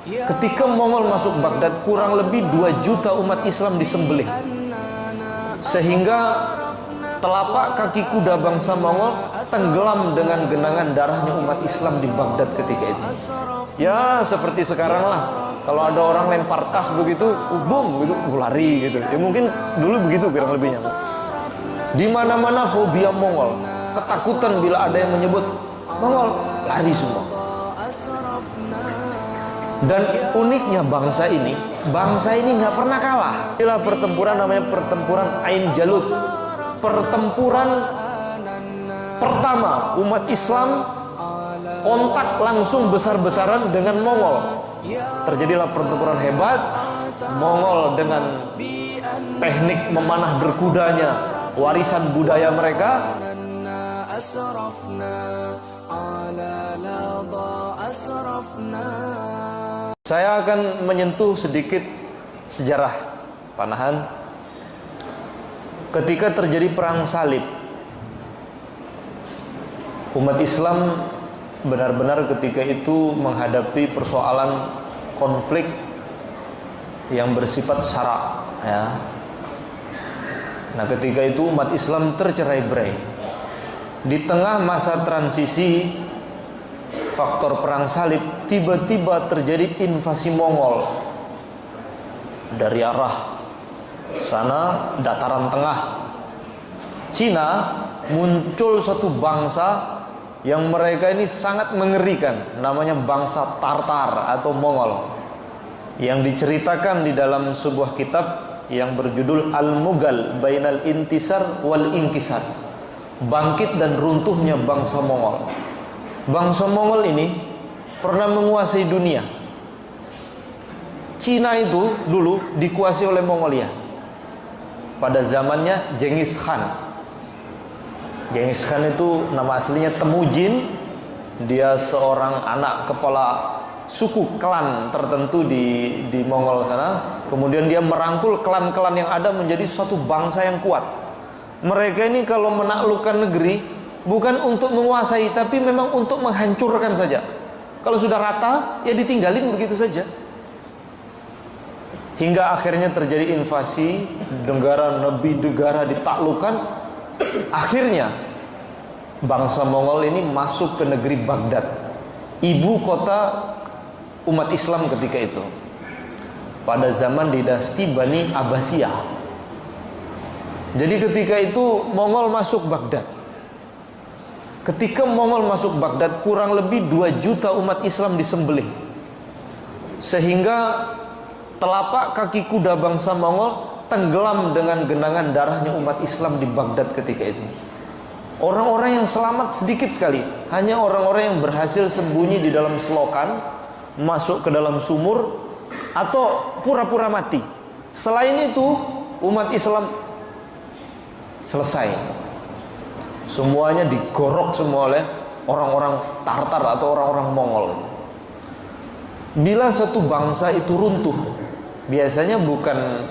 Ketika Mongol masuk Baghdad, kurang lebih 2 juta umat Islam disembelih, sehingga telapak kaki kuda bangsa Mongol tenggelam dengan genangan darahnya umat Islam di Baghdad ketika itu. Ya seperti sekarang lah, kalau ada orang lempar tas begitu, boom gitu, lari gitu. Ya mungkin dulu begitu kurang lebihnya. Di mana-mana fobia Mongol, ketakutan bila ada yang menyebut Mongol, lari semua. Dan uniknya bangsa ini nggak pernah kalah. Inilah pertempuran, namanya pertempuran Ain Jalut. Pertempuran pertama umat Islam kontak langsung besar-besaran dengan Mongol. Terjadilah pertempuran hebat. Mongol dengan teknik memanah berkudanya, warisan budaya mereka, saya akan menyentuh sedikit sejarah panahan. Ketika terjadi perang salib, umat Islam benar-benar ketika itu menghadapi persoalan konflik yang bersifat sara, ya. Nah, ketika itu umat Islam tercerai-berai. Di tengah masa transisi faktor perang salib, tiba-tiba terjadi invasi Mongol dari arah sana dataran tengah Cina. Muncul satu bangsa yang mereka ini sangat mengerikan, namanya bangsa Tartar atau Mongol, yang diceritakan di dalam sebuah kitab yang berjudul Al-Mughal Bainal Intisar wal Inkisar, bangkit dan runtuhnya bangsa Mongol. Bangsa Mongol ini pernah menguasai dunia. Cina itu dulu dikuasai oleh Mongolia pada zamannya Genghis Khan. Genghis Khan itu nama aslinya Temujin. Dia seorang anak kepala suku klan tertentu di Mongol sana. Kemudian dia merangkul klan-klan yang ada menjadi suatu bangsa yang kuat. Mereka ini kalau menaklukkan negeri bukan untuk menguasai, tapi memang untuk menghancurkan saja. Kalau sudah rata, ya ditinggalin begitu saja. Hingga akhirnya terjadi invasi, negara demi negara ditaklukkan. Akhirnya bangsa Mongol ini masuk ke negeri Baghdad, ibu kota umat Islam ketika itu, pada zaman dinasti Bani Abbasiyah. Jadi ketika itu Mongol masuk Baghdad. Ketika Mongol masuk Baghdad, kurang lebih 2 juta umat Islam disembelih, sehingga telapak kaki kuda bangsa Mongol tenggelam dengan genangan darahnya umat Islam di Baghdad ketika itu. Orang-orang yang selamat sedikit sekali, hanya orang-orang yang berhasil sembunyi di dalam selokan, masuk ke dalam sumur, atau pura-pura mati. Selain itu, umat Islam selesai. Semuanya digorok semua oleh orang-orang Tartar atau orang-orang Mongol. Bila satu bangsa itu runtuh, biasanya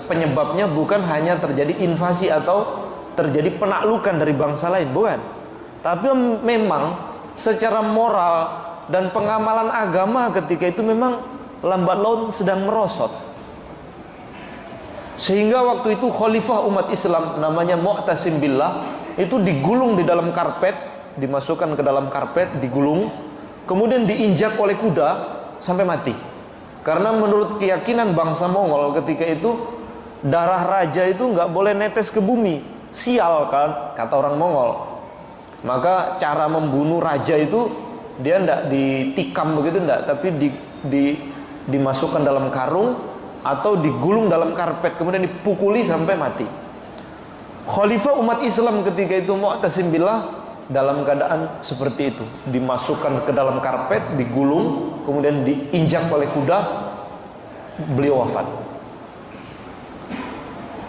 penyebabnya bukan hanya terjadi invasi atau terjadi penaklukan dari bangsa lain, bukan. Tapi memang secara moral dan pengamalan agama ketika itu memang lambat laun sedang merosot. Sehingga waktu itu khalifah umat Islam namanya Mu'tasim Billah itu digulung di dalam karpet, dimasukkan ke dalam karpet, digulung, kemudian diinjak oleh kuda sampai mati. Karena menurut keyakinan bangsa Mongol ketika itu, darah raja itu nggak boleh netes ke bumi, sial kan, kata orang Mongol. Maka cara membunuh raja itu dia nggak ditikam begitu, nggak, tapi dimasukkan dalam karung atau digulung dalam karpet, kemudian dipukuli sampai mati. Khalifah umat Islam ketika itu Mu'tasim Billah dalam keadaan seperti itu, dimasukkan ke dalam karpet, digulung, kemudian diinjak oleh kuda, beliau wafat.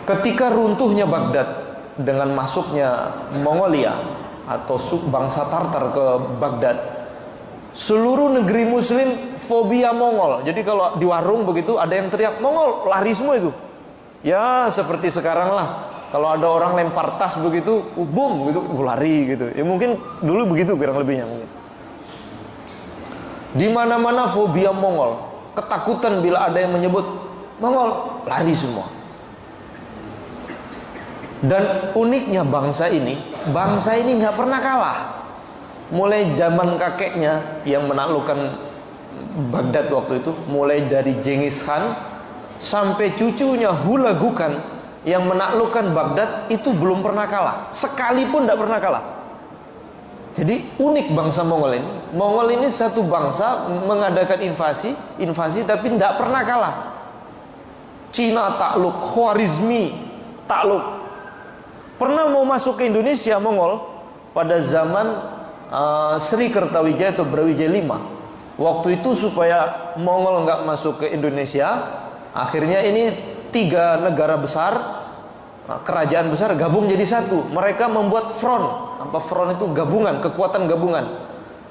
Ketika runtuhnya Baghdad dengan masuknya Mongolia atau bangsa Tartar ke Baghdad, seluruh negeri muslim fobia Mongol. Jadi kalau di warung begitu ada yang teriak Mongol, lari semua itu. Ya seperti sekarang lah, kalau ada orang lempar tas begitu, boom gitu, lari gitu. Ya mungkin dulu begitu kurang lebihnya mungkin. Di mana-mana fobia Mongol, ketakutan bila ada yang menyebut Mongol, lari semua. Dan uniknya bangsa ini nggak pernah kalah. Mulai zaman kakeknya yang menaklukkan Baghdad waktu itu, mulai dari Genghis Khan sampai cucunya Hulagukan yang menaklukkan Baghdad, itu belum pernah kalah, sekalipun tidak pernah kalah. Jadi unik bangsa Mongol ini. Mongol ini satu bangsa mengadakan invasi tapi tidak pernah kalah. Cina takluk, Khwarizmi takluk. Pernah mau masuk ke Indonesia Mongol pada zaman Sri Kertawijaya atau Brawijaya V. Waktu itu supaya Mongol nggak masuk ke Indonesia, akhirnya ini 3 negara besar, kerajaan besar gabung jadi satu. Mereka membuat front. Apa front itu? Gabungan, kekuatan gabungan.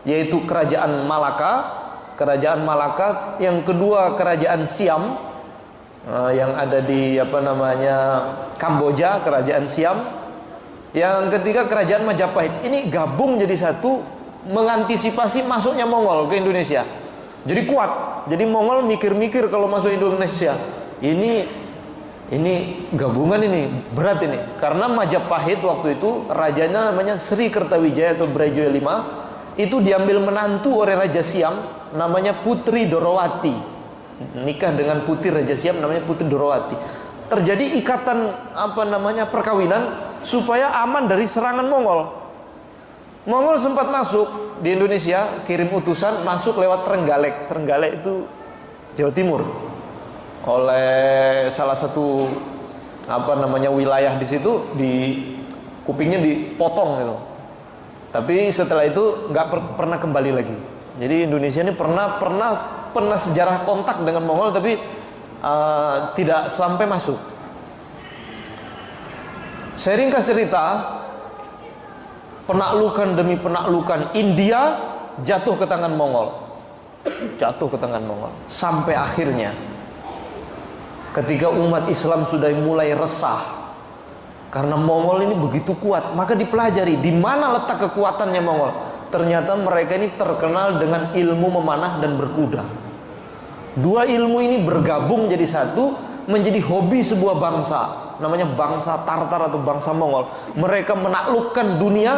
Yaitu kerajaan Malaka, yang kedua kerajaan Siam, yang ada di Kamboja, kerajaan Siam. Yang ketiga kerajaan Majapahit. Ini gabung jadi satu, mengantisipasi masuknya Mongol ke Indonesia. Jadi kuat. Jadi Mongol mikir-mikir kalau masuk Indonesia. Ini gabungan ini berat ini. Karena Majapahit waktu itu rajanya namanya Sri Kertawijaya atau Brawijaya V. Itu diambil menantu oleh Raja Siam, namanya Putri Dorowati. Nikah dengan putri Raja Siam namanya Putri Dorowati. Terjadi ikatan perkawinan supaya aman dari serangan Mongol. Mongol sempat masuk di Indonesia, kirim utusan masuk lewat Trenggalek. Trenggalek itu Jawa Timur. Oleh salah satu wilayah di situ, di kupingnya dipotong gitu. Tapi setelah itu nggak pernah kembali lagi. Jadi Indonesia ini pernah sejarah kontak dengan Mongol, tapi tidak sampai masuk. Saya ringkas cerita, penaklukan demi penaklukan, India jatuh ke tangan Mongol. Sampai akhirnya ketika umat Islam sudah mulai resah karena Mongol ini begitu kuat, maka dipelajari di mana letak kekuatannya Mongol. Ternyata mereka ini terkenal dengan ilmu memanah dan berkuda. 2 ilmu ini bergabung jadi satu, menjadi hobi sebuah bangsa, namanya bangsa Tartar atau bangsa Mongol. Mereka menaklukkan dunia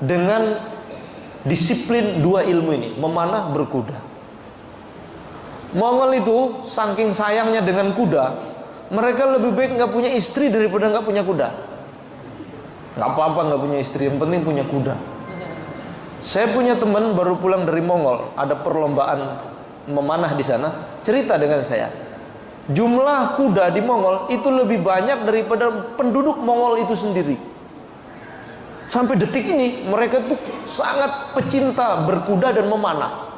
dengan disiplin 2 ilmu ini, memanah, berkuda. Mongol itu saking sayangnya dengan kuda, mereka lebih baik nggak punya istri daripada nggak punya kuda. Nggak apa-apa nggak punya istri, yang penting punya kuda. Saya punya teman baru pulang dari Mongol, ada perlombaan memanah di sana, cerita dengan saya. Jumlah kuda di Mongol itu lebih banyak daripada penduduk Mongol itu sendiri. Sampai detik ini mereka tuh sangat pecinta berkuda dan memanah.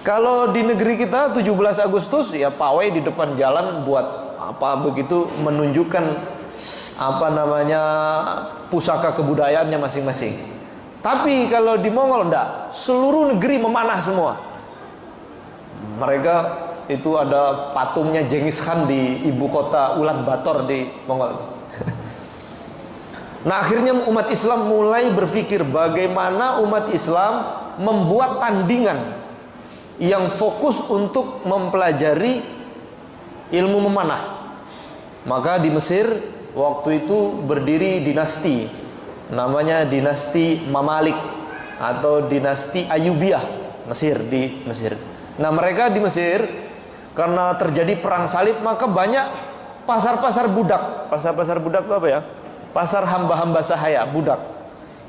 Kalau di negeri kita 17 Agustus ya pawai di depan jalan buat apa begitu, menunjukkan pusaka kebudayaannya masing-masing. Tapi kalau di Mongol enggak, seluruh negeri memanah semua. Mereka itu ada patungnya Genghis Khan di ibu kota Ulaanbaatar di Mongol. Nah, akhirnya umat Islam mulai berpikir bagaimana umat Islam membuat tandingan yang fokus untuk mempelajari ilmu memanah. Maka di Mesir waktu itu berdiri dinasti, namanya dinasti Mamalik atau dinasti Ayyubiyah, di Mesir. Nah, mereka di Mesir karena terjadi perang salib, maka banyak pasar-pasar budak. Pasar-pasar budak itu apa ya? Pasar hamba-hamba sahaya, budak.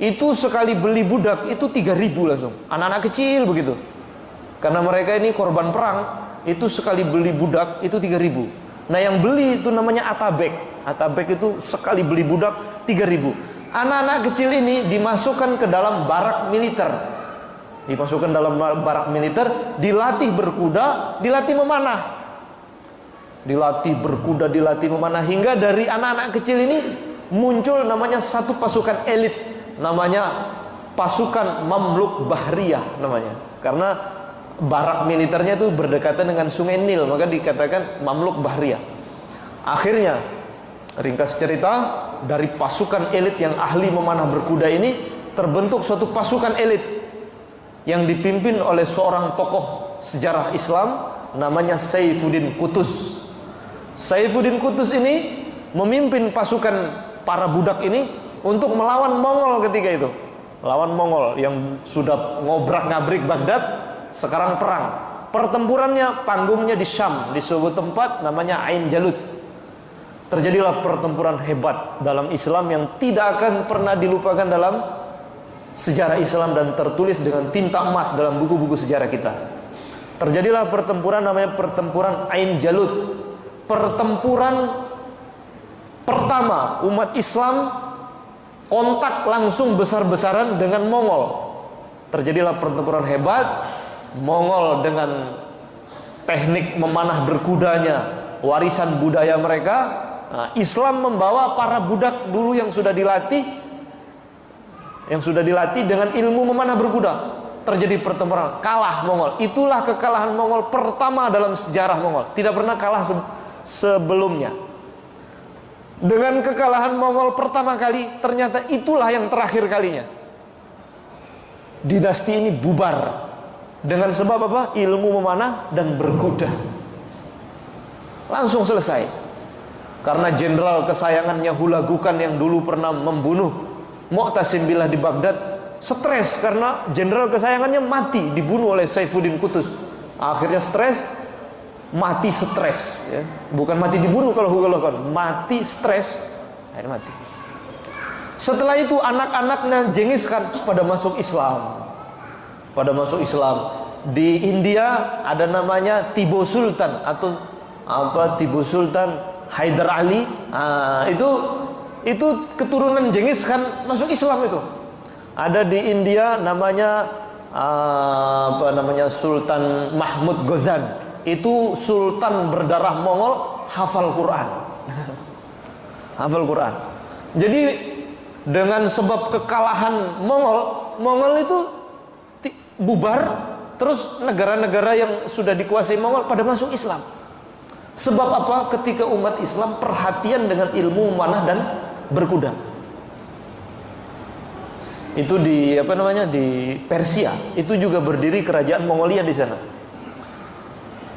Itu sekali beli budak itu 3.000 langsung. Anak-anak kecil begitu. Karena mereka ini korban perang, itu sekali beli budak itu 3.000. Nah, yang beli itu namanya atabek. Atabek itu sekali beli budak 3.000. Anak-anak kecil ini dimasukkan ke dalam barak militer. Dilatih berkuda, dilatih memanah. Dilatih berkuda, dilatih memanah, hingga dari anak-anak kecil ini muncul namanya satu pasukan elit, namanya pasukan Mamluk Bahriyah namanya. Karena barak militernya itu berdekatan dengan Sungai Nil, maka dikatakan Mamluk Bahriyah. Akhirnya, ringkas cerita, dari pasukan elit yang ahli memanah berkuda ini terbentuk suatu pasukan elit yang dipimpin oleh seorang tokoh sejarah Islam, namanya Saifuddin Qutuz. Saifuddin Qutuz ini memimpin pasukan para budak ini untuk melawan Mongol ketika itu. Lawan Mongol yang sudah ngobrak-ngabrik Baghdad, sekarang perang. Pertempurannya, panggungnya di Syam, di sebuah tempat namanya Ain Jalut. Terjadilah pertempuran hebat dalam Islam yang tidak akan pernah dilupakan dalam sejarah Islam dan tertulis dengan tinta emas dalam buku-buku sejarah kita. Terjadilah pertempuran namanya pertempuran Ain Jalut. Pertempuran pertama umat Islam kontak langsung besar-besaran dengan Mongol. Terjadilah pertempuran hebat. Mongol dengan teknik memanah berkudanya, warisan budaya mereka. Nah, Islam membawa para budak dulu yang sudah dilatih dengan ilmu memanah berkuda. Terjadi pertempuran, kalah Mongol. Itulah kekalahan Mongol pertama dalam sejarah Mongol. Tidak pernah kalah sebelumnya. Dengan kekalahan Mongol pertama kali, ternyata itulah yang terakhir kalinya. Dinasti ini bubar. Dengan sebab apa? Ilmu memanah dan berkuda. Langsung selesai. Karena jenderal kesayangannya Hulagukan yang dulu pernah membunuh Mu'tasim Billah di Baghdad, stres karena jenderal kesayangannya mati, dibunuh oleh Saifuddin Qutuz. Akhirnya stres, mati stres, ya. Bukan mati dibunuh kalau Hulagukan, mati stres, akhirnya mati. Setelah itu anak-anaknya Genghis Khan pada masuk Islam. Di India ada namanya Tipu Sultan atau Tipu Sultan Haidar Ali. Itu keturunan Genghis Khan masuk Islam itu. Ada di India namanya Sultan Mahmud Ghazan. Itu sultan berdarah Mongol, hafal Quran. Hafal Quran. Jadi dengan sebab kekalahan Mongol itu bubar, terus negara-negara yang sudah dikuasai Mongol pada masuk Islam. Sebab apa? Ketika umat Islam perhatian dengan ilmu memanah dan berkuda. Itu di di Persia. Itu juga berdiri kerajaan Mongolia di sana.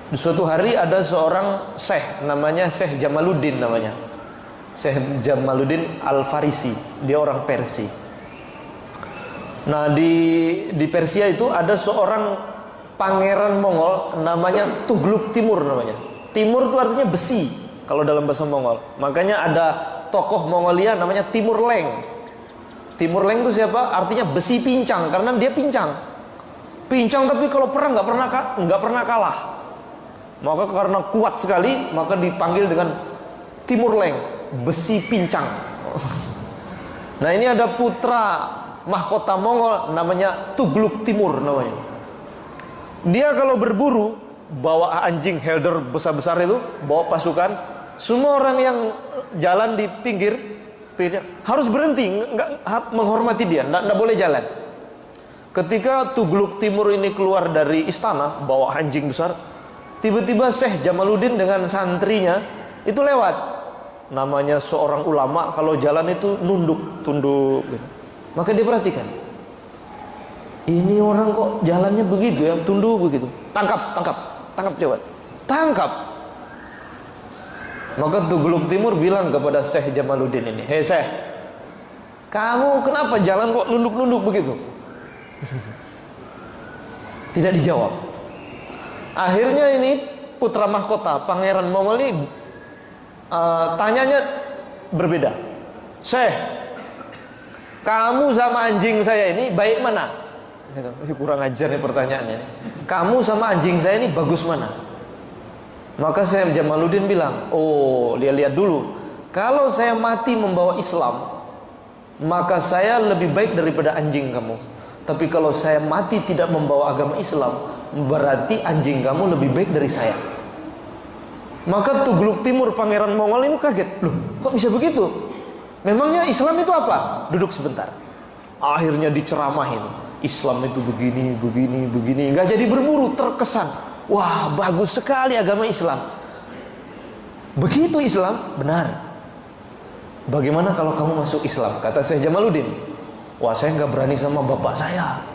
Di suatu hari ada seorang syekh namanya Syekh Jamaluddin namanya. Syekh Jamaluddin Al-Farisi. Dia orang Persia. Nah di Persia itu ada seorang pangeran Mongol namanya Tugluk Timur namanya. Timur itu artinya besi kalau dalam bahasa Mongol. Makanya ada tokoh Mongolia namanya Timur Leng. Timur Leng itu siapa? Artinya besi pincang karena dia pincang. Pincang tapi kalau perang nggak pernah kalah. Maka karena kuat sekali maka dipanggil dengan Timur Leng, besi pincang. Nah ini ada putra mahkota Mongol namanya Tugluk Timur namanya. Dia kalau berburu bawa anjing Helder besar-besar itu, bawa pasukan, semua orang yang jalan di pinggirnya harus berhenti, nggak menghormati dia, nggak boleh jalan. Ketika Tugluk Timur ini keluar dari istana bawa anjing besar, tiba-tiba Syekh Jamaluddin dengan santrinya itu lewat. Namanya seorang ulama kalau jalan itu tunduk gitu. Maka dia perhatikan, ini orang kok jalannya begitu ya, tunduk begitu. Tangkap coba, tangkap. Maka Tugluk Timur bilang kepada Syekh Jamaluddin ini, hei Syekh, kamu kenapa jalan kok nunduk begitu? Tidak dijawab. Akhirnya ini putra mahkota Pangeran Mongol ini tanyanya berbeda. Syekh, kamu sama anjing saya ini baik mana? Kurang ajar nih pertanyaannya. Kamu sama anjing saya ini bagus mana? Maka Syekh Jamaluddin bilang, oh lihat dulu. Kalau saya mati membawa Islam, maka saya lebih baik daripada anjing kamu. Tapi kalau saya mati tidak membawa agama Islam, berarti anjing kamu lebih baik dari saya. Maka Tugluk Timur Pangeran Mongol ini kaget. Loh kok bisa begitu? Memangnya Islam itu apa? Duduk sebentar. Akhirnya diceramahin. Islam itu begini. Nggak jadi berburu, terkesan. Wah bagus sekali agama Islam. Begitu Islam? Benar. Bagaimana kalau kamu masuk Islam? Kata Syekh Jamaluddin. Wah saya nggak berani sama bapak saya.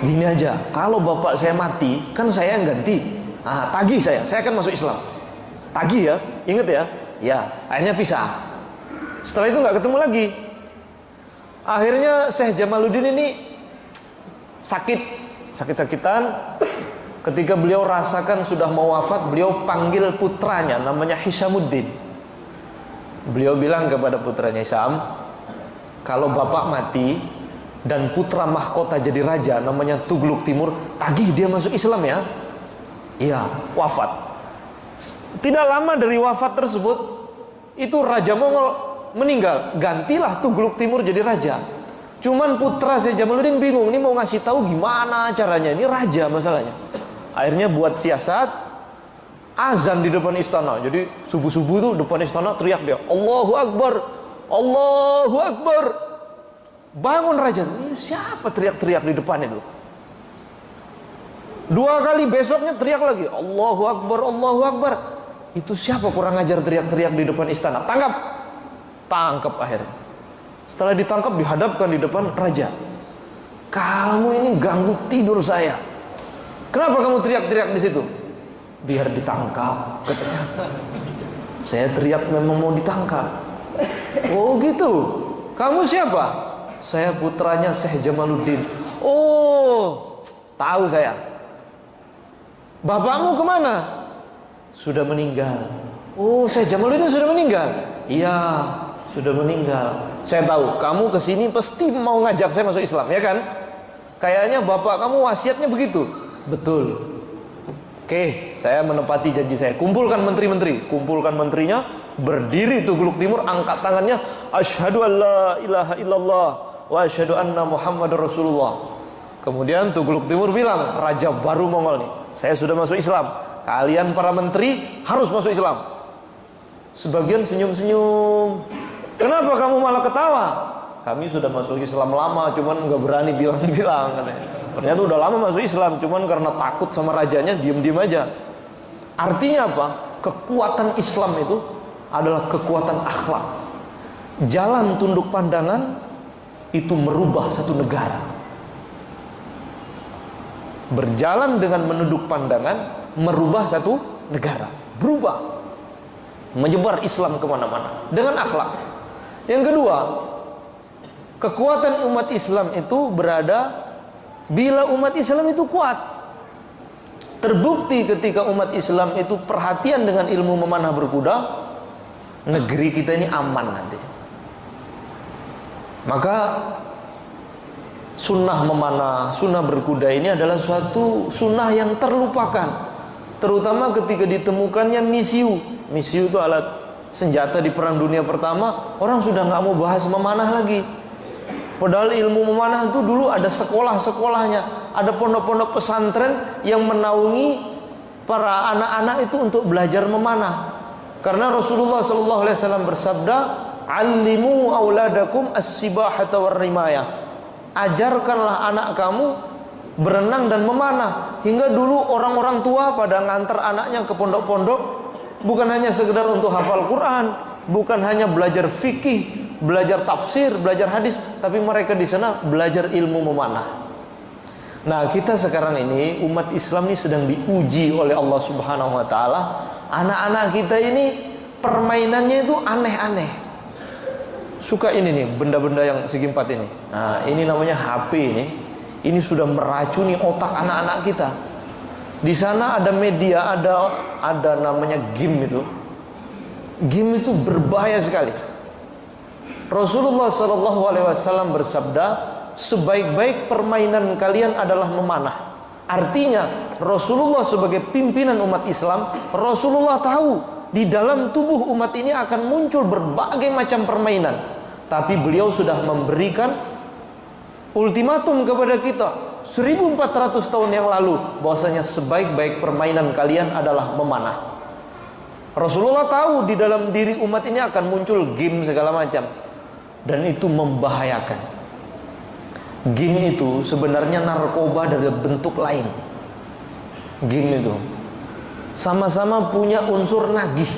Gini aja, kalau bapak saya mati, kan saya yang ganti. Tagih saya akan masuk Islam. Tagih ya, ingat ya. Ya, akhirnya pisah. Setelah itu nggak ketemu lagi. Akhirnya Syekh Jamaluddin ini sakit-sakitan. Ketika beliau rasakan sudah mau wafat, beliau panggil putranya namanya Hishamuddin. Beliau bilang kepada putranya, Hisham, kalau bapak mati dan putra mahkota jadi raja namanya Tugluk Timur, tagih dia masuk Islam ya. Iya, wafat. Tidak lama dari wafat tersebut, itu Raja Mongol meninggal, gantilah Tugluk Timur jadi raja. Cuman putra Syekh Jamaluddin bingung, ini mau ngasih tahu gimana caranya, ini raja masalahnya. Akhirnya buat siasat, azan di depan istana. Jadi subuh-subuh tuh depan istana teriak dia, Allahu Akbar, Allahu Akbar. Bangun raja, ini siapa teriak-teriak di depan itu? 2 kali besoknya teriak lagi, Allahu Akbar, Allahu Akbar. Itu siapa kurang ajar teriak-teriak di depan istana? Tangkap akhirnya. Setelah ditangkap dihadapkan di depan raja. Kamu ini ganggu tidur saya. Kenapa kamu teriak-teriak di situ? Biar ditangkap, katanya. Saya teriak memang mau ditangkap. Oh gitu. Kamu siapa? Saya putranya Syekh Jamaluddin. Oh, tahu saya. Bapakmu kemana? Sudah meninggal. Oh, Syekh Jamaluddin sudah meninggal? Iya, sudah meninggal. Saya tahu, kamu kesini pasti mau ngajak saya masuk Islam, ya kan? Kayaknya bapak kamu wasiatnya begitu. Betul. Oke, saya menepati janji saya. Kumpulkan menteri-menteri. Kumpulkan menterinya, berdiri Tugluk Timur, angkat tangannya, asyhadu an la ilaha illallah wa asyhadu anna Muhammadar Rasulullah. Kemudian Tugluk Timur bilang, raja baru Mongol nih, saya sudah masuk Islam. Kalian para menteri harus masuk Islam. Sebagian senyum-senyum. Kenapa kamu malah ketawa? Kami sudah masuk Islam lama, cuman nggak berani bilang-bilang katanya. Ternyata udah lama masuk Islam, cuman karena takut sama rajanya diem-diem aja. Artinya apa? Kekuatan Islam itu adalah kekuatan akhlak. Jalan tunduk pandangan itu merubah satu negara. Berjalan dengan menunduk pandangan merubah satu negara. Berubah. Menyebar Islam kemana-mana dengan akhlak. Yang kedua, kekuatan umat Islam itu berada bila umat Islam itu kuat. Terbukti ketika umat Islam itu perhatian dengan ilmu memanah berkuda, negeri kita ini aman nanti. Maka sunnah memanah, sunnah berkuda ini adalah suatu sunnah yang terlupakan. Terutama ketika ditemukannya misiu. Misiu itu alat senjata di Perang Dunia Pertama. Orang sudah nggak mau bahas memanah lagi. Padahal ilmu memanah itu dulu ada sekolah-sekolahnya, ada pondok-pondok pesantren yang menaungi para anak-anak itu untuk belajar memanah. Karena Rasulullah SAW bersabda, "Allimu auladakum as-sibahata war-rimayah." Ajarkanlah anak kamu berenang dan memanah. Hingga dulu orang-orang tua pada ngantar anaknya ke pondok-pondok bukan hanya sekedar untuk hafal Quran, bukan hanya belajar fikih, belajar tafsir, belajar hadis, tapi mereka di sana belajar ilmu memanah. Nah, kita sekarang ini umat Islam ini sedang diuji oleh Allah Subhanahu wa taala. Anak-anak kita ini permainannya itu aneh-aneh. Suka ini nih, benda-benda yang segi empat ini. Nah, ini namanya HP ini. Ini sudah meracuni otak anak-anak kita. Di sana ada media, ada namanya game itu. Game itu berbahaya sekali. Rasulullah SAW bersabda, sebaik-baik permainan kalian adalah memanah. Artinya Rasulullah sebagai pimpinan umat Islam, Rasulullah tahu di dalam tubuh umat ini akan muncul berbagai macam permainan. Tapi beliau sudah memberikan ultimatum kepada kita 1400 tahun yang lalu, bahwasanya sebaik-baik permainan kalian adalah memanah. Rasulullah tahu di dalam diri umat ini akan muncul game segala macam. Dan itu membahayakan. Game itu sebenarnya narkoba dari bentuk lain. Game itu sama-sama punya unsur nagih.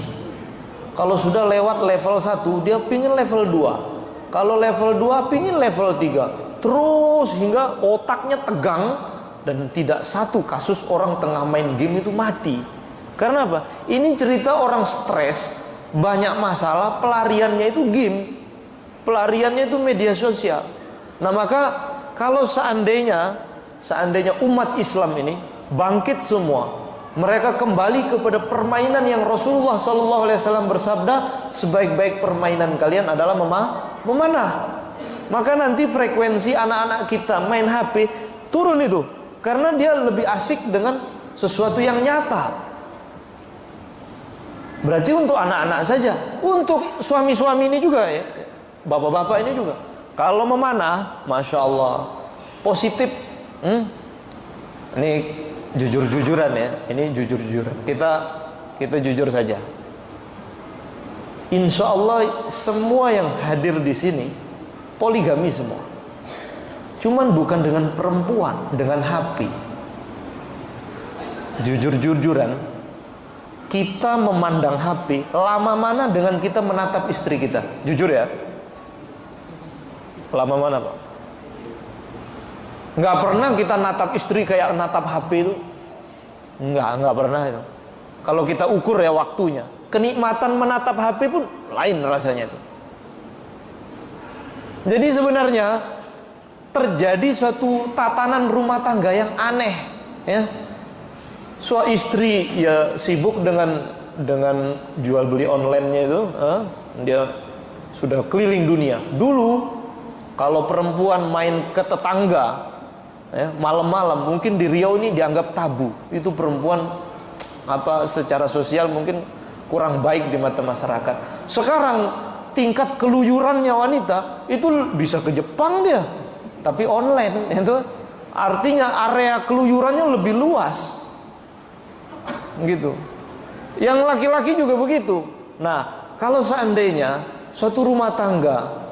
Kalau sudah lewat level 1, dia pingin level 2. Kalau level 2 pingin level 3. Terus hingga otaknya tegang, dan tidak satu kasus orang tengah main game itu mati. Karena apa? Ini cerita orang stres, banyak masalah, pelariannya itu game, pelariannya itu media sosial. Nah maka kalau seandainya umat Islam ini bangkit semua, mereka kembali kepada permainan yang Rasulullah SAW bersabda, sebaik-baik permainan kalian adalah memanah. Maka nanti frekuensi anak-anak kita main HP turun itu, karena dia lebih asik dengan sesuatu yang nyata. Berarti untuk anak-anak saja, untuk suami-suami ini juga ya, bapak-bapak ini juga. Kalau memanah, Masya Allah, positif. Ini jujur-jujuran ya, ini jujur-jujuran. Kita jujur saja. Insya Allah semua yang hadir di sini poligami semua. Cuman bukan dengan perempuan, dengan HP. Jujur-jujuran, kita memandang HP lama mana dengan kita menatap istri kita? Jujur ya. Lama mana Pak? Nggak pernah kita natap istri kayak natap HP itu. Nggak pernah itu. Kalau kita ukur ya waktunya, kenikmatan menatap HP pun lain rasanya itu. Jadi sebenarnya terjadi suatu tatanan rumah tangga yang aneh ya. Suami istri ya sibuk dengan jual beli online-nya itu, dia sudah keliling dunia. Dulu kalau perempuan main ke tetangga ya, malam-malam mungkin di Riau ini dianggap tabu. Itu perempuan secara sosial mungkin kurang baik di mata masyarakat. Sekarang tingkat keluyurannya wanita itu bisa ke Jepang dia, tapi online itu artinya area keluyurannya lebih luas. Gitu. Yang laki-laki juga begitu. Nah, kalau seandainya suatu rumah tangga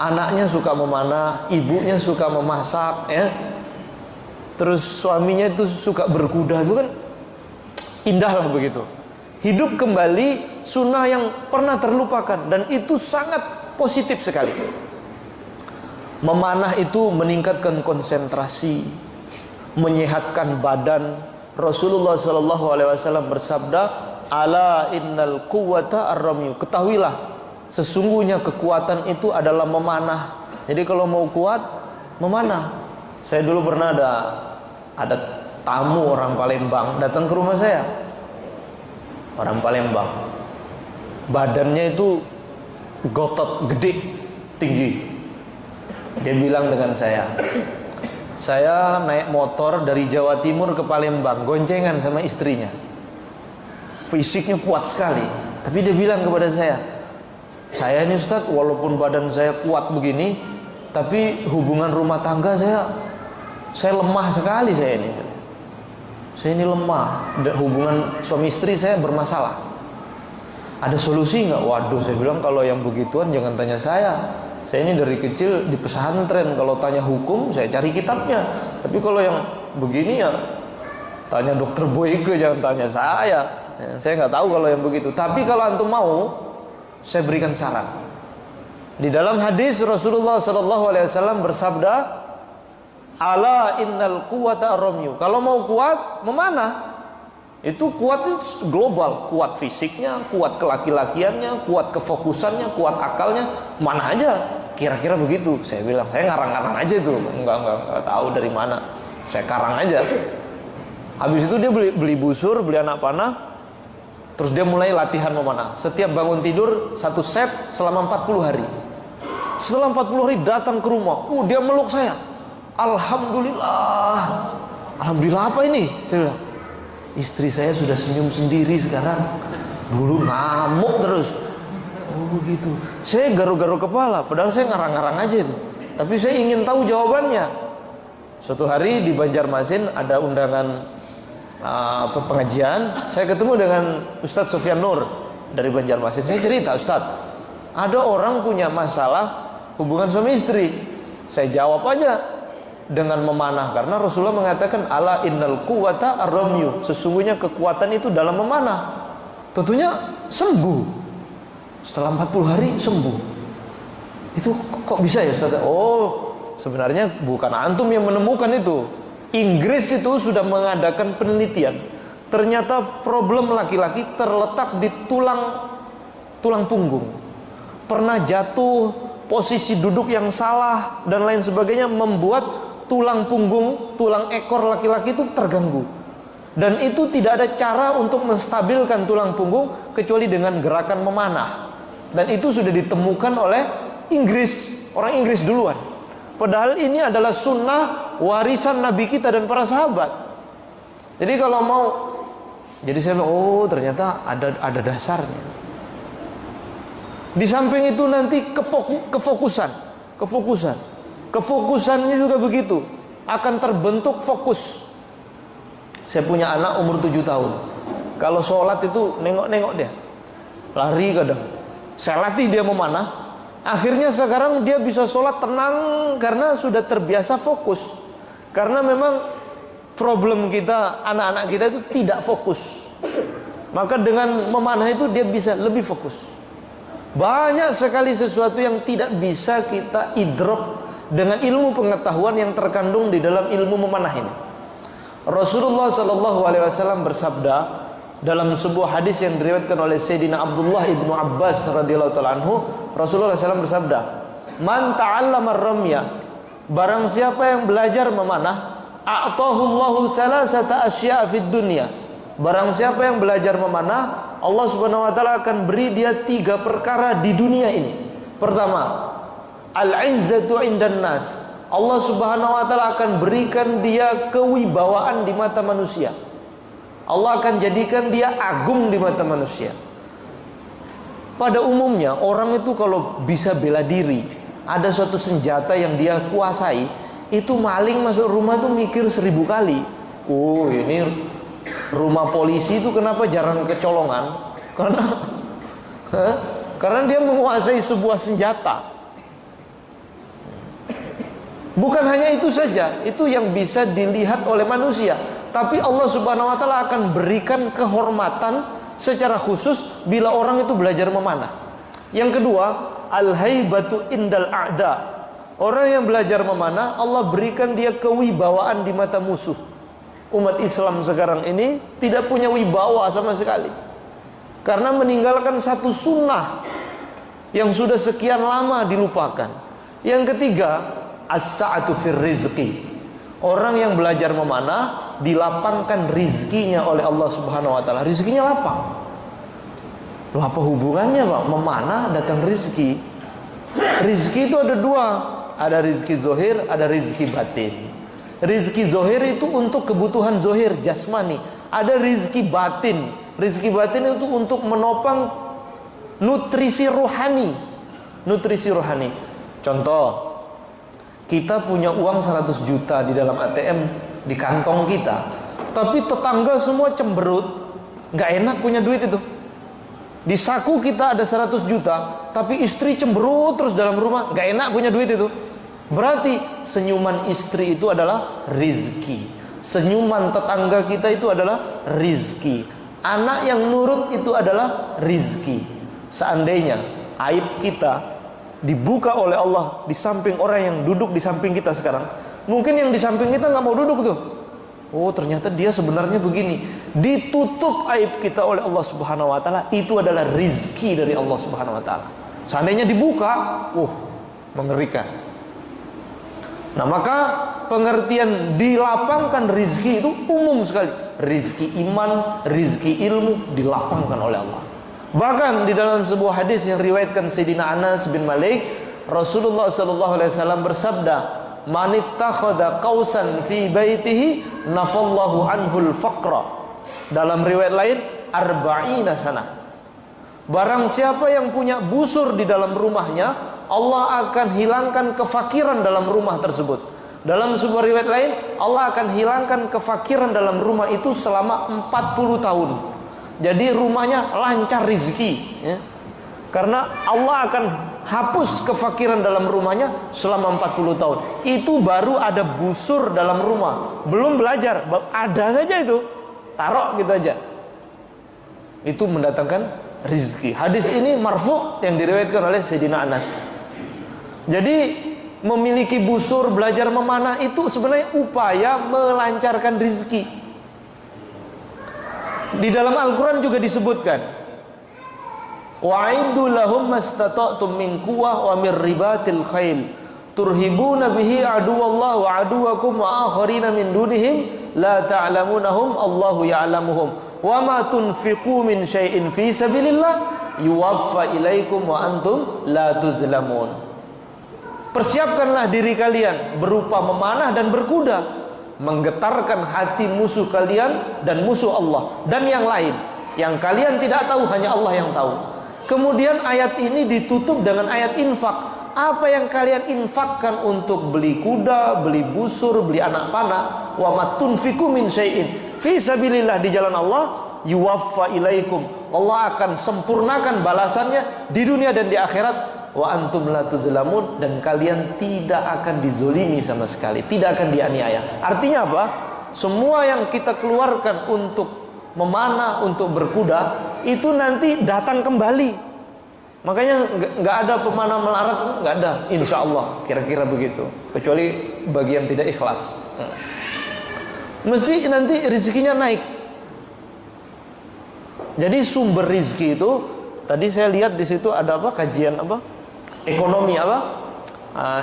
anaknya suka memanah, ibunya suka memasak ya, terus suaminya itu suka berkuda, itu kan indah lah begitu. Hidup kembali sunnah yang pernah terlupakan, dan itu sangat positif sekali. Memanah itu meningkatkan konsentrasi, menyehatkan badan. Rasulullah SAW bersabda, ala innal quwwata ar-ramyu. Ketahuilah, sesungguhnya kekuatan itu adalah memanah. Jadi kalau mau kuat, memanah. Saya dulu pernah ada tamu orang Palembang datang ke rumah saya. Orang Palembang, badannya itu gotot, gede, tinggi. Dia bilang dengan saya naik motor dari Jawa Timur ke Palembang, goncengan sama istrinya. Fisiknya kuat sekali. Tapi dia bilang kepada saya ini Ustadz, walaupun badan saya kuat begini, tapi hubungan rumah tangga saya lemah sekali saya ini. Saya ini lemah, hubungan suami istri saya bermasalah. Ada solusi nggak? Waduh, saya bilang kalau yang begituan jangan tanya saya. Saya ini dari kecil di pesantren, kalau tanya hukum saya cari kitabnya. Tapi kalau yang begini ya tanya dokter Boyke, jangan tanya saya. Saya nggak tahu kalau yang begitu. Tapi kalau antum mau, saya berikan saran. Di dalam hadis Rasulullah SAW bersabda, ala innal quwwata ar-ramyu. Kalau mau kuat, memanah. Itu kuat itu global, kuat fisiknya, kuat kelaki-lakiannya, kuat kefokusannya, kuat akalnya, mana aja. Kira-kira begitu. Saya bilang, saya ngarang-ngarang aja itu, enggak tahu dari mana. Saya karang aja. Habis itu dia beli busur, beli anak panah, terus dia mulai latihan memanah. Setiap bangun tidur 1 set selama 40 hari. Setelah 40 hari datang ke rumah, dia meluk saya. Alhamdulillah. Alhamdulillah apa ini? Saya bilang, istri saya sudah senyum sendiri sekarang. Dulu ngamuk terus. Oh gitu. Saya garu-garu kepala, padahal saya ngarang-ngarang aja itu. Tapi saya ingin tahu jawabannya. Suatu hari di Banjarmasin ada undangan pengajian. Saya ketemu dengan Ustadz Sofyan Nur dari Banjarmasin. Saya cerita, Ustadz, ada orang punya masalah hubungan suami istri. Saya jawab aja dengan memanah, karena Rasulullah mengatakan ala innal quwwata ar-ramyu. Sesungguhnya kekuatan itu dalam memanah. Tentunya sembuh. Setelah 40 hari sembuh. Itu kok bisa ya Ustaz? Oh, sebenarnya bukan antum yang menemukan itu. Inggris itu sudah mengadakan penelitian. Ternyata problem laki-laki terletak di tulang punggung. Pernah jatuh, posisi duduk yang salah dan lain sebagainya membuat tulang punggung, tulang ekor laki-laki itu terganggu. Dan itu tidak ada cara untuk menstabilkan tulang punggung kecuali dengan gerakan memanah. Dan itu sudah ditemukan oleh Inggris, orang Inggris duluan. Padahal ini adalah sunnah warisan Nabi kita dan para sahabat. Jadi kalau mau, jadi saya bilang, oh ternyata ada dasarnya. Di samping itu nanti kefokusannya juga begitu, akan terbentuk fokus. Saya punya anak umur 7 tahun. Kalau sholat itu nengok-nengok dia, lari kadang. Saya latih dia memanah. Akhirnya sekarang dia bisa sholat tenang karena sudah terbiasa fokus. Karena memang problem kita, anak-anak kita itu tidak fokus. Maka dengan memanah itu dia bisa lebih fokus. Banyak sekali sesuatu yang tidak bisa kita idrok dengan ilmu pengetahuan yang terkandung di dalam ilmu memanah ini. Rasulullah SAW bersabda dalam sebuah hadis yang diriwayatkan oleh Sayyidina Abdullah ibnu Abbas radhiyallahu ta'ala anhu, Rasulullah SAW bersabda, "Man ta'allama ar-ramya," barang siapa yang belajar memanah, a'tahullahu salasata asya' fid dunya. Barang siapa yang belajar memanah, Allah Subhanahu wa taala akan beri dia 3 perkara di dunia ini. Pertama, al-izzatu 'indan nas. Allah Subhanahu wa taala akan berikan dia kewibawaan di mata manusia. Allah akan jadikan dia agung di mata manusia. Pada umumnya orang itu kalau bisa bela diri, ada suatu senjata yang dia kuasai, itu maling masuk rumah tuh mikir 1000 kali. Oh, ini rumah polisi itu kenapa jarang kecolongan? Karena dia menguasai sebuah senjata. Bukan hanya itu saja, itu yang bisa dilihat oleh manusia, tapi Allah Subhanahu wa taala akan berikan kehormatan secara khusus bila orang itu belajar memanah. Yang kedua, al-haibatu indal a'da. Orang yang belajar memanah, Allah berikan dia kewibawaan di mata musuh. Umat Islam sekarang ini tidak punya wibawa sama sekali, karena meninggalkan satu sunnah yang sudah sekian lama dilupakan. Yang ketiga, as-sa'atu fir rizqi. Orang yang belajar memanah dilapangkan rizkinya oleh Allah Subhanahu wa taala. Rizkinya lapang. Loh, apa hubungannya, Pak? Memanah datang rizki. Rizki itu ada 2. Ada rizki zohir, ada rizki batin. Rizki zohir itu untuk kebutuhan zohir, jasmani. Ada rizki batin. Rizki batin itu untuk menopang nutrisi rohani. Nutrisi rohani. Contoh, kita punya uang 100 juta di dalam ATM di kantong kita, tapi tetangga semua cemberut, nggak enak punya duit itu. Di saku kita ada 100 juta, tapi istri cemberut terus dalam rumah, nggak enak punya duit itu. Berarti senyuman istri itu adalah rizki, senyuman tetangga kita itu adalah rizki, anak yang nurut itu adalah rizki. Seandainya aib kita dibuka oleh Allah di samping orang yang duduk di samping kita sekarang, mungkin yang di samping kita nggak mau duduk tuh. Oh, ternyata dia sebenarnya begini. Ditutup aib kita oleh Allah Subhanahu wa taala, itu adalah rizki dari Allah Subhanahu wa taala. Seandainya dibuka, mengerikan. Nah, maka pengertian dilapangkan rizki itu umum sekali. Rizki iman, rizki ilmu dilapangkan oleh Allah. Bahkan di dalam sebuah hadis yang riwayatkan Sayyidina Anas bin Malik, Rasulullah SAW bersabda, "Man ittakhadha qausan fi baitihi nafallahu anhul faqra." Dalam riwayat lain, arba'ina sanah. Barang siapa yang punya busur di dalam rumahnya, Allah akan hilangkan kefakiran dalam rumah tersebut. Dalam sebuah riwayat lain, Allah akan hilangkan kefakiran dalam rumah itu selama 40 tahun. Jadi rumahnya lancar rizki, ya. Karena Allah akan hapus kefakiran dalam rumahnya selama 40 tahun. Itu baru ada busur dalam rumah, belum belajar, ada saja itu, taruh gitu aja. Itu mendatangkan rizki. Hadis ini marfu yang diriwayatkan oleh Sayyidina Anas. Jadi memiliki busur, belajar memanah, itu sebenarnya upaya melancarkan rizki. Di dalam Al-Quran juga disebutkan, wa'iddu lahum mastata'tum min quwwah wa min ribatil khail turhibuna bihi aduwallahu wa aduwakum wa akharina min dunihim la ta'lamunahum Allahu ya'lamuhum wa ma tunfiqu min syai'in fi sabilillah yuwaffa ilaikum wa antum la tuzlamun. Persiapkanlah diri kalian berupa memanah dan berkuda, menggetarkan hati musuh kalian dan musuh Allah dan yang lain yang kalian tidak tahu, hanya Allah yang tahu. Kemudian ayat ini ditutup dengan ayat infak. Apa yang kalian infakkan untuk beli kuda, beli busur, beli anak panah, wa ma tunfiqu min syai'in fi sabilillah, di jalan Allah, yuwaffa ilaikum, Allah akan sempurnakan balasannya di dunia dan di akhirat. Wa antum la tuzlamun, dan kalian tidak akan dizolimi sama sekali, tidak akan dianiaya. Artinya apa? Semua yang kita keluarkan untuk memanah, untuk berkuda, itu nanti datang kembali. Makanya nggak ada pemanah melarat, nggak ada, insya Allah, kira-kira begitu. Kecuali bagi yang tidak ikhlas, mesti nanti rezekinya naik. Jadi sumber rezeki itu, tadi saya lihat di situ ada apa, kajian apa? Ekonomi apa?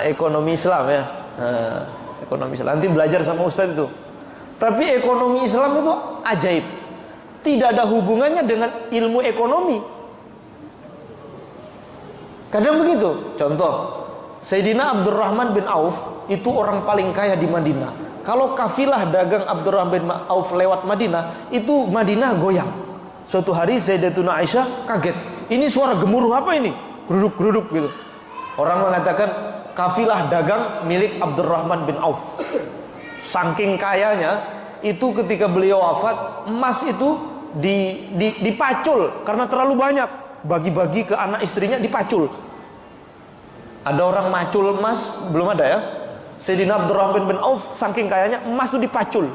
Ekonomi Islam ya. Ekonomi Islam. Nanti belajar sama Ustaz itu. Tapi ekonomi Islam itu ajaib. Tidak ada hubungannya dengan ilmu ekonomi. Kadang begitu. Contoh, Sayyidina Abdurrahman bin Auf itu orang paling kaya di Madinah. Kalau kafilah dagang Abdurrahman bin Auf lewat Madinah, itu Madinah goyang. Suatu hari Sayyidatuna Aisyah kaget. Ini suara gemuruh apa ini? Geruduk-geruduk gitu. Orang mengatakan kafilah dagang milik Abdurrahman bin Auf. Saking kayanya, itu ketika beliau wafat, emas itu dipacul karena terlalu banyak. Bagi-bagi ke anak istrinya, dipacul. Ada orang macul emas? Belum ada ya. Sayyidina Abdurrahman bin Auf saking kayanya, emas itu dipacul.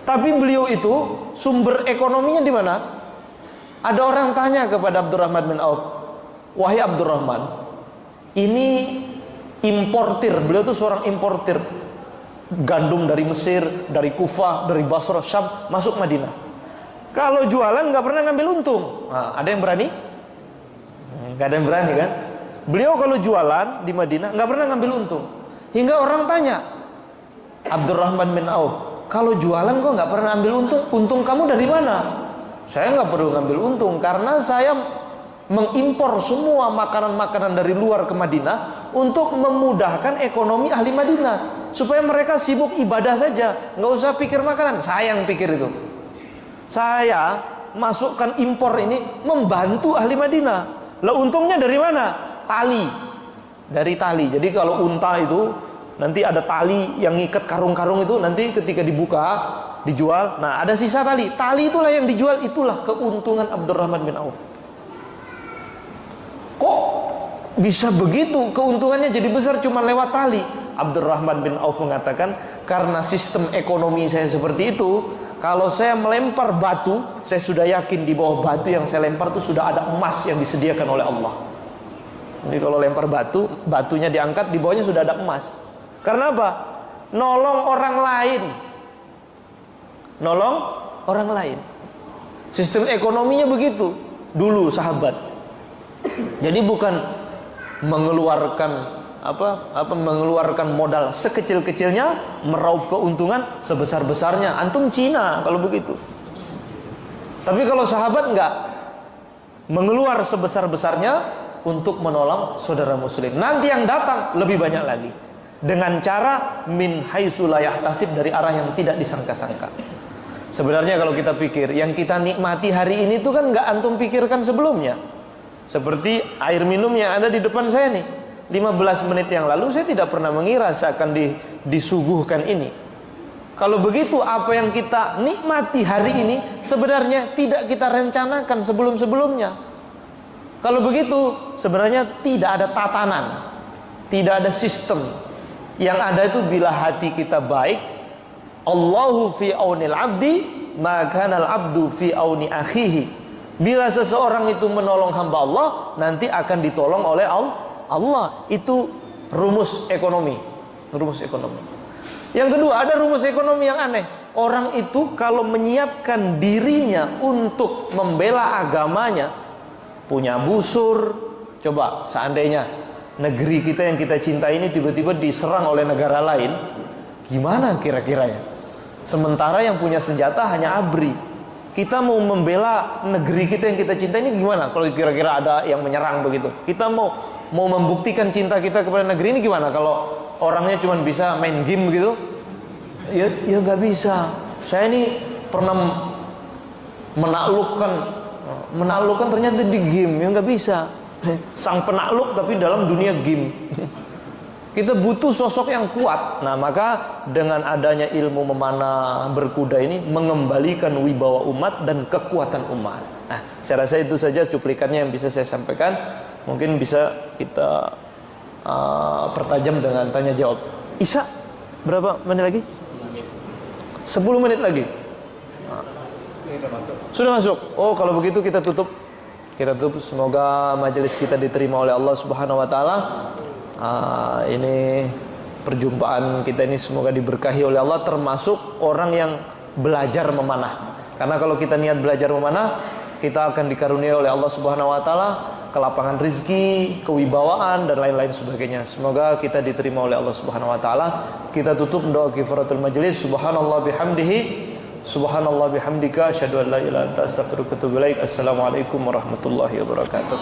Tapi beliau itu sumber ekonominya di mana? Ada orang tanya kepada Abdurrahman bin Auf, wahai Abdurrahman, ini importir, beliau itu seorang importir gandum dari Mesir, dari Kufah, dari Basrah, Syam, masuk Madinah. Kalau jualan nggak pernah ngambil untung. Nah, ada yang berani? Nggak ada yang berani kan? Beliau kalau jualan di Madinah nggak pernah ngambil untung. Hingga orang tanya, Abdurrahman bin Auf, kalau jualan kok nggak pernah ambil untung? Untung kamu dari mana? Saya nggak perlu ngambil untung karena saya mengimpor semua makanan-makanan dari luar ke Madinah untuk memudahkan ekonomi ahli Madinah, supaya mereka sibuk ibadah saja, nggak usah pikir makanan. Saya yang pikir itu. Saya masukkan impor ini membantu ahli Madinah. Lah untungnya dari mana? Tali. Dari tali. Jadi kalau unta itu nanti ada tali yang ngikat karung-karung itu, nanti ketika dibuka, dijual, nah ada sisa tali. Tali itulah yang dijual, itulah keuntungan Abdurrahman bin Auf. Kok bisa begitu keuntungannya jadi besar cuma lewat tali? Abdurrahman bin Auf mengatakan, karena sistem ekonomi saya seperti itu, kalau saya melempar batu, saya sudah yakin di bawah batu yang saya lempar itu sudah ada emas yang disediakan oleh Allah. Jadi kalau lempar batu, batunya diangkat, di bawahnya sudah ada emas. Karena apa? Nolong orang lain. Nolong orang lain. Sistem ekonominya begitu dulu sahabat. Jadi bukan mengeluarkan mengeluarkan modal sekecil-kecilnya, meraup keuntungan sebesar-besarnya. Antum Cina kalau begitu. Tapi kalau sahabat enggak, mengeluar sebesar-besarnya untuk menolong saudara muslim. Nanti yang datang lebih banyak lagi, dengan cara min haitsu la yahtasib, dari arah yang tidak disangka-sangka. Sebenarnya kalau kita pikir, yang kita nikmati hari ini tuh kan enggak antum pikirkan sebelumnya. Seperti air minum yang ada di depan saya nih, 15 menit yang lalu saya tidak pernah mengira seakan disuguhkan ini. Kalau begitu, apa yang kita nikmati hari ini sebenarnya tidak kita rencanakan sebelum-sebelumnya. Kalau begitu, sebenarnya tidak ada tatanan, tidak ada sistem. Yang ada itu bila hati kita baik, Allahu fi aunil abdi, maka al abdu fi auni akhihi. Bila seseorang itu menolong hamba Allah, nanti akan ditolong oleh Allah. Itu rumus ekonomi. Rumus ekonomi. Yang kedua, ada rumus ekonomi yang aneh. Orang itu kalau menyiapkan dirinya untuk membela agamanya, punya busur. Coba seandainya negeri kita yang kita cintai ini tiba-tiba diserang oleh negara lain, gimana kira-kiranya? Sementara yang punya senjata hanya ABRI. Kita mau membela negeri kita yang kita cintai ini gimana? Kalau kira-kira ada yang menyerang begitu, kita mau membuktikan cinta kita kepada negeri ini gimana? Kalau orangnya cuma bisa main game begitu, ya nggak bisa. Saya ini pernah menaklukkan ternyata di game, ya nggak bisa. Sang penakluk tapi dalam dunia game. Kita butuh sosok yang kuat. Nah, maka dengan adanya ilmu memanah berkuda ini mengembalikan wibawa umat dan kekuatan umat. Nah, saya rasa itu saja cuplikannya yang bisa saya sampaikan. Mungkin bisa kita pertajam dengan tanya jawab. Isa, berapa menit lagi? 10 menit lagi. Sudah masuk. Oh, kalau begitu kita tutup. Kita tutup. Semoga majelis kita diterima oleh Allah Subhanahu wa taala. Ini perjumpaan kita ini semoga diberkahi oleh Allah, termasuk orang yang belajar memanah. Karena kalau kita niat belajar memanah, kita akan dikaruniai oleh Allah Subhanahu wa taala kelapangan rezeki, kewibawaan dan lain-lain sebagainya. Semoga kita diterima oleh Allah Subhanahu wa taala. Kita tutup doa kifaratul majelis. Subhanallah bihamdihi, subhanallah bihamdika, asyhadu an la ilaha illa anta, astaghfiruka wa atubu ilaik. Assalamualaikum warahmatullahi wabarakatuh.